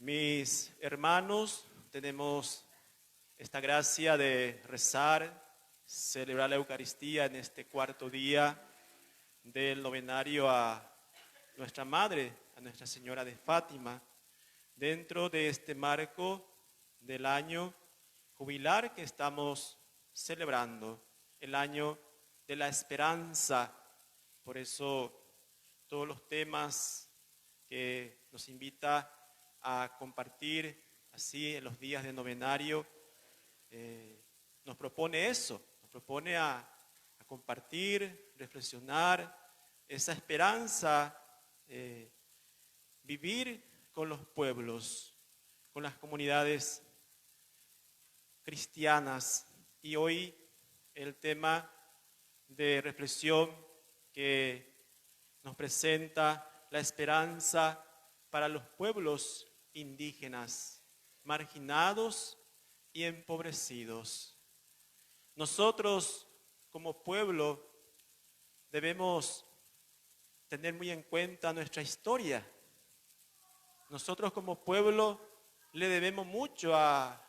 Mis hermanos, tenemos esta gracia de rezar, celebrar la Eucaristía en este cuarto día del novenario a nuestra Madre, a Nuestra Señora de Fátima, dentro de este marco del año jubilar que estamos celebrando, el año de la esperanza. Por eso todos los temas que nos invita a compartir así en los días de novenario, nos propone eso, nos propone a compartir, reflexionar esa esperanza, vivir con los pueblos, con las comunidades cristianas. Y hoy el tema de reflexión que nos presenta la esperanza para los pueblos indígenas, marginados y empobrecidos. Nosotros como pueblo debemos tener muy en cuenta nuestra historia. Nosotros como pueblo le debemos mucho a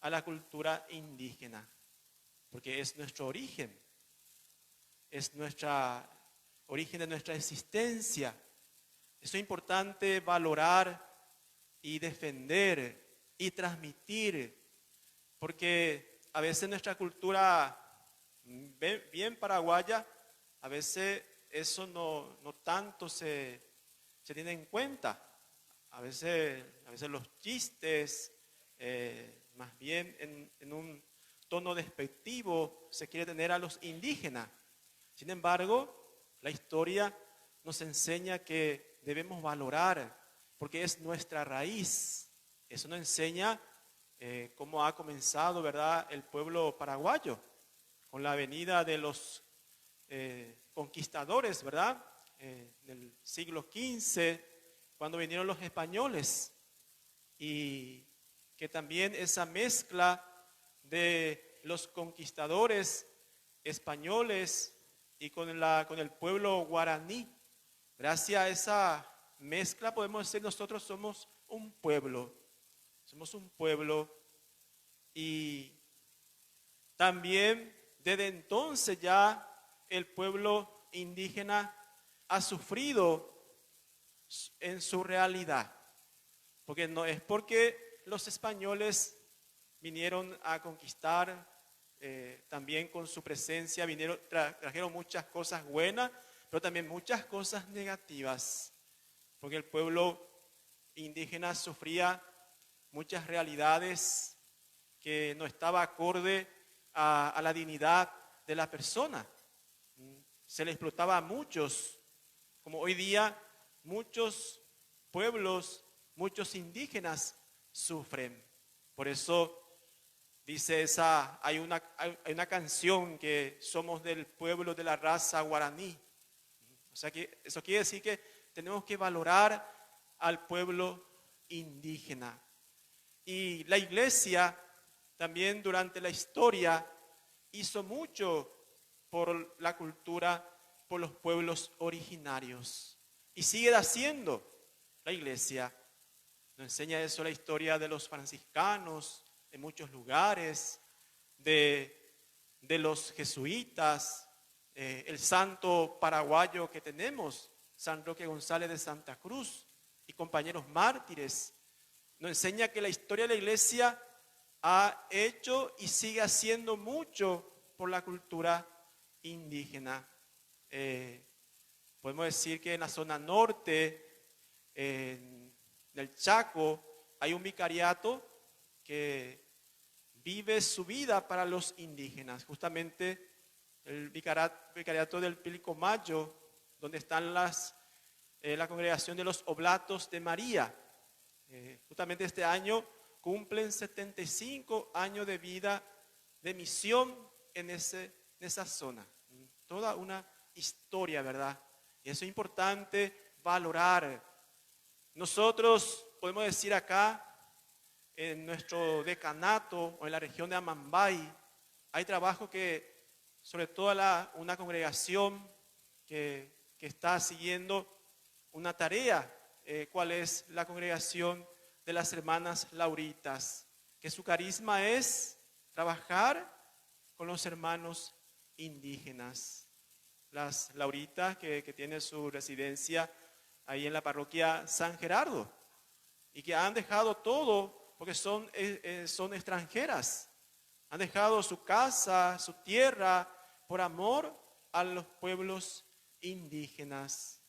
la cultura indígena, porque es nuestro origen, es nuestra origen de nuestra existencia. Eso es importante valorar y defender y transmitir, porque a veces nuestra cultura bien paraguaya, a veces eso no tanto se tiene en cuenta. A veces los chistes, más bien en un tono despectivo, se quiere tener a los indígenas. Sin embargo, la historia nos enseña que debemos valorar, porque es nuestra raíz. Eso nos enseña cómo ha comenzado, ¿verdad?, el pueblo paraguayo, con la venida de los conquistadores, ¿verdad?, del siglo XV, cuando vinieron los españoles, y que también esa mezcla de los conquistadores españoles y con el pueblo guaraní, gracias a esa mezcla podemos decir nosotros somos un pueblo y también desde entonces ya el pueblo indígena ha sufrido en su realidad, porque no es porque los españoles vinieron a conquistar, también con su presencia trajeron muchas cosas buenas, pero también muchas cosas negativas, porque el pueblo indígena sufría muchas realidades que no estaba acorde a la dignidad de la persona. Se le explotaba a muchos, como hoy día muchos pueblos, muchos indígenas sufren. Por eso dice hay una canción que somos del pueblo de la raza guaraní. O sea que eso quiere decir que tenemos que valorar al pueblo indígena. Y la iglesia también durante la historia hizo mucho por la cultura, por los pueblos originarios. Y sigue haciendo la iglesia. Nos enseña eso la historia de los franciscanos en muchos lugares, de los jesuitas, el santo paraguayo que tenemos, San Roque González de Santa Cruz y compañeros mártires. Nos enseña que la historia de la iglesia ha hecho y sigue haciendo mucho por la cultura indígena. Podemos decir que en la zona norte, en el Chaco, hay un vicariato que vive su vida para los indígenas. Justamente el vicariato del Pilcomayo, donde están la congregación de los Oblatos de María. Justamente este año cumplen 75 años de vida de misión en esa zona. Toda una historia, ¿verdad? Y eso es importante valorar. Nosotros podemos decir acá, en nuestro decanato o en la región de Amambay, hay trabajo que, sobre todo una congregación que está siguiendo una tarea, ¿cuál es la congregación de las hermanas Lauritas, que su carisma es trabajar con los hermanos indígenas. Las Lauritas que tienen su residencia ahí en la parroquia San Gerardo y que han dejado todo porque son extranjeras. Han dejado su casa, su tierra, por amor a los pueblos indígenas.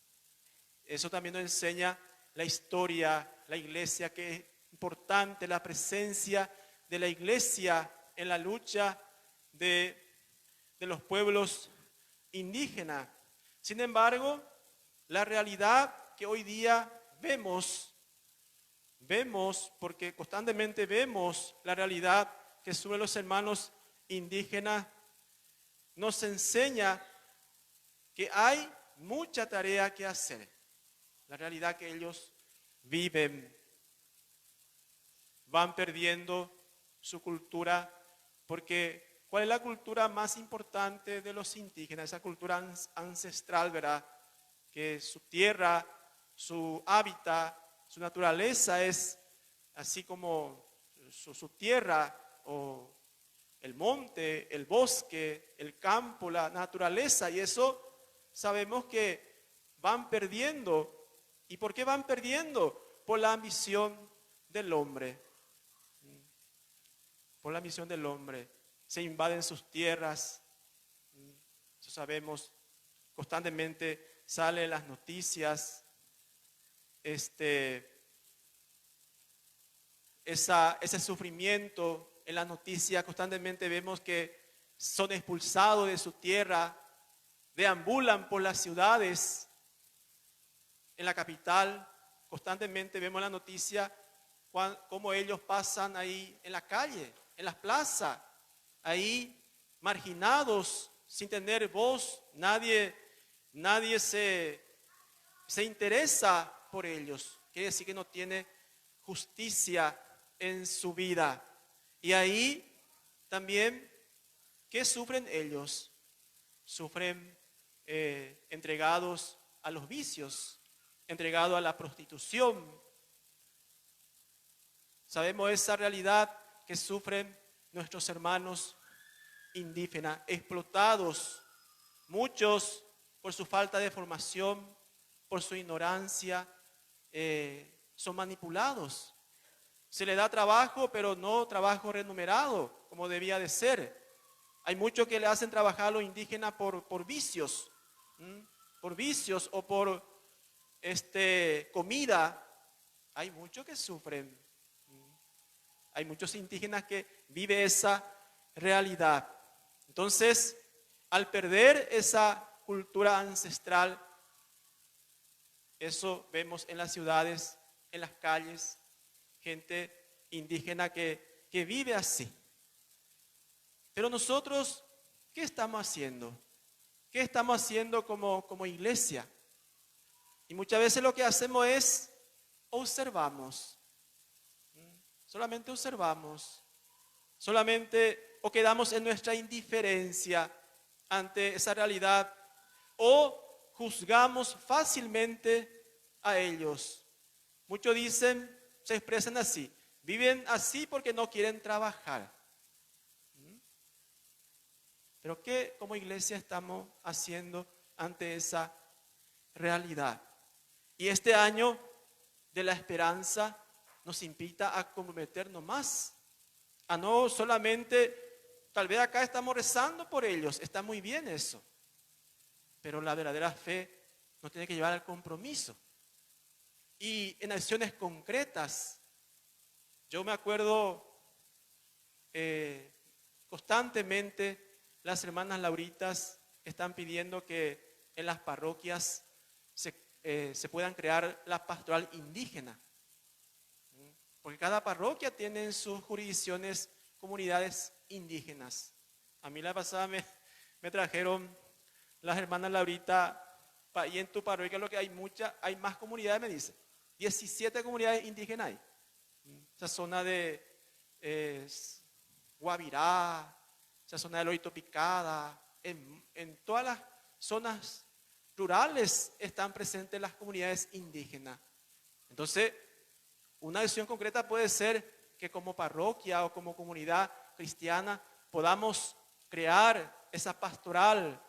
Eso también nos enseña la historia, la iglesia, que es importante la presencia de la iglesia en la lucha de los pueblos indígenas. Sin embargo, la realidad que hoy día vemos porque constantemente vemos la realidad que sufren los hermanos indígenas, nos enseña que hay mucha tarea que hacer. La realidad que ellos viven, van perdiendo su cultura, porque ¿cuál es la cultura más importante de los indígenas? Esa cultura ancestral, ¿verdad? Que su tierra, su hábitat, su naturaleza es así como su tierra o el monte, el bosque, el campo, la naturaleza, y eso sabemos que van perdiendo. ¿Y por qué van perdiendo? Por la ambición del hombre. Por la ambición del hombre. Se invaden sus tierras. Eso sabemos, constantemente salen las noticias. Ese sufrimiento en las noticias, constantemente vemos que son expulsados de su tierra, deambulan por las ciudades. En la capital, constantemente vemos la noticia cómo ellos pasan ahí en la calle, en las plazas, ahí marginados, sin tener voz, nadie se interesa por ellos. Quiere decir que no tiene justicia en su vida. Y ahí también, ¿qué sufren ellos? Sufren entregados a los vicios, entregados a la prostitución. Sabemos esa realidad que sufren nuestros hermanos indígenas, explotados, muchos por su falta de formación, por su ignorancia, son manipulados. Se les da trabajo, pero no trabajo remunerado, como debía de ser. Hay muchos que le hacen trabajar a los indígenas por vicios, por vicios o por comida. Hay muchos que sufren. Hay muchos indígenas que viven esa realidad. Entonces, al perder esa cultura ancestral, eso vemos en las ciudades, en las calles, gente indígena que vive así. Pero nosotros, ¿qué estamos haciendo? ¿Qué estamos haciendo como iglesia? Y muchas veces lo que hacemos es observamos. Solamente observamos. Solamente o quedamos en nuestra indiferencia ante esa realidad o juzgamos fácilmente a ellos. Muchos dicen, se expresan así, viven así porque no quieren trabajar. Pero ¿qué como iglesia estamos haciendo ante esa realidad? Y este año de la esperanza nos invita a comprometernos más, a no solamente, tal vez acá estamos rezando por ellos, está muy bien eso, pero la verdadera fe nos tiene que llevar al compromiso y en acciones concretas. Yo me acuerdo constantemente las hermanas Lauritas están pidiendo que en las parroquias se puedan crear la pastoral indígena. Porque cada parroquia tiene en sus jurisdicciones comunidades indígenas. A mí la pasada me trajeron las hermanas Laurita, y en tu parroquia lo que hay más comunidades, me dice. 17 comunidades indígenas hay. Esa zona de Guavirá, esa zona de Lorito Picada, en todas las zonas rurales están presentes las comunidades indígenas. Entonces, Una acción concreta puede ser que como parroquia o como comunidad cristiana podamos crear esa pastoral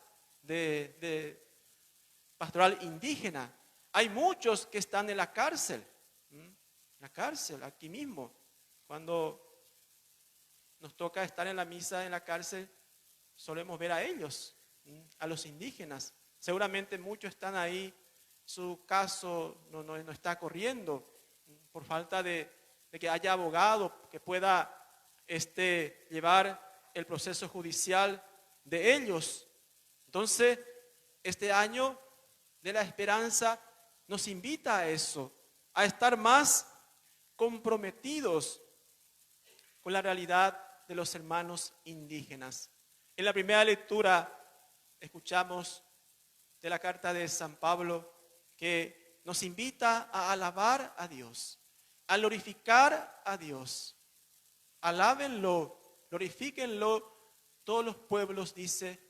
pastoral indígena. Hay muchos que están en la cárcel, aquí mismo. Cuando nos toca estar en la misa en la cárcel, solemos ver a ellos, a los indígenas. Seguramente muchos están ahí, su caso no está corriendo por falta de que haya abogado que pueda llevar el proceso judicial de ellos. Entonces, este año de la esperanza nos invita a eso, a estar más comprometidos con la realidad de los hermanos indígenas. En la primera lectura escuchamos de la carta de San Pablo que nos invita a alabar a Dios, a glorificar a Dios. Alábenlo, glorifíquenlo todos los pueblos, dice,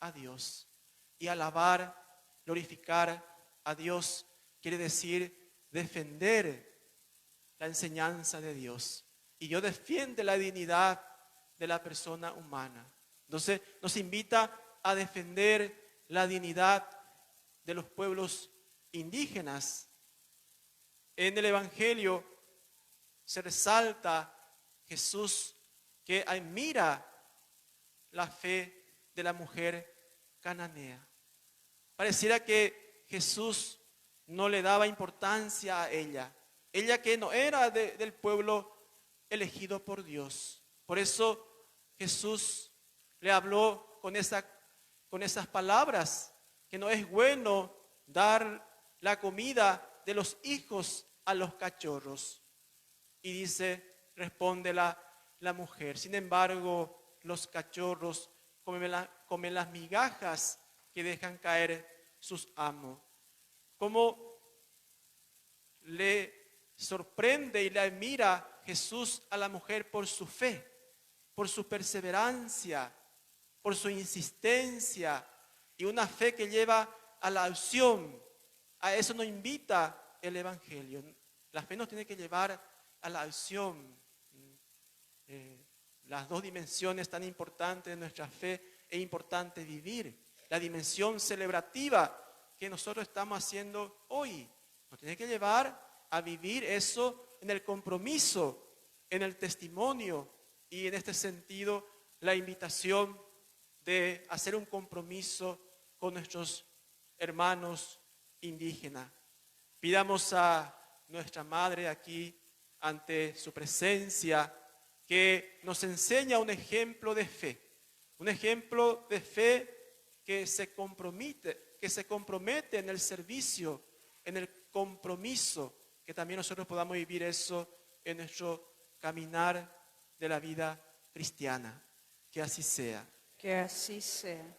a Dios. Y alabar, glorificar a Dios quiere decir defender la enseñanza de Dios. Y yo defiendo la dignidad de la persona humana. Entonces nos invita a defender la dignidad de los pueblos indígenas. En el Evangelio se resalta Jesús que admira la fe de la mujer cananea. Pareciera que Jesús no le daba importancia a ella que no era del pueblo elegido por Dios. Por eso Jesús le habló con esas palabras, que no es bueno dar la comida de los hijos a los cachorros. Y dice, responde la mujer, sin embargo, los cachorros comen las migajas que dejan caer sus amos. ¿Cómo le sorprende y le admira Jesús a la mujer por su fe, por su perseverancia, por su insistencia y una fe que lleva a la acción? A eso nos invita el Evangelio. La fe nos tiene que llevar a la acción. Las dos dimensiones tan importantes de nuestra fe es importante vivir. La dimensión celebrativa que nosotros estamos haciendo hoy nos tiene que llevar a vivir eso en el compromiso, en el testimonio y en este sentido la invitación de hacer un compromiso con nuestros hermanos indígenas. Pidamos a nuestra Madre aquí ante su presencia que nos enseña un ejemplo de fe que se compromete en el servicio, en el compromiso, que también nosotros podamos vivir eso en nuestro caminar de la vida cristiana. Que así sea. Que así sea.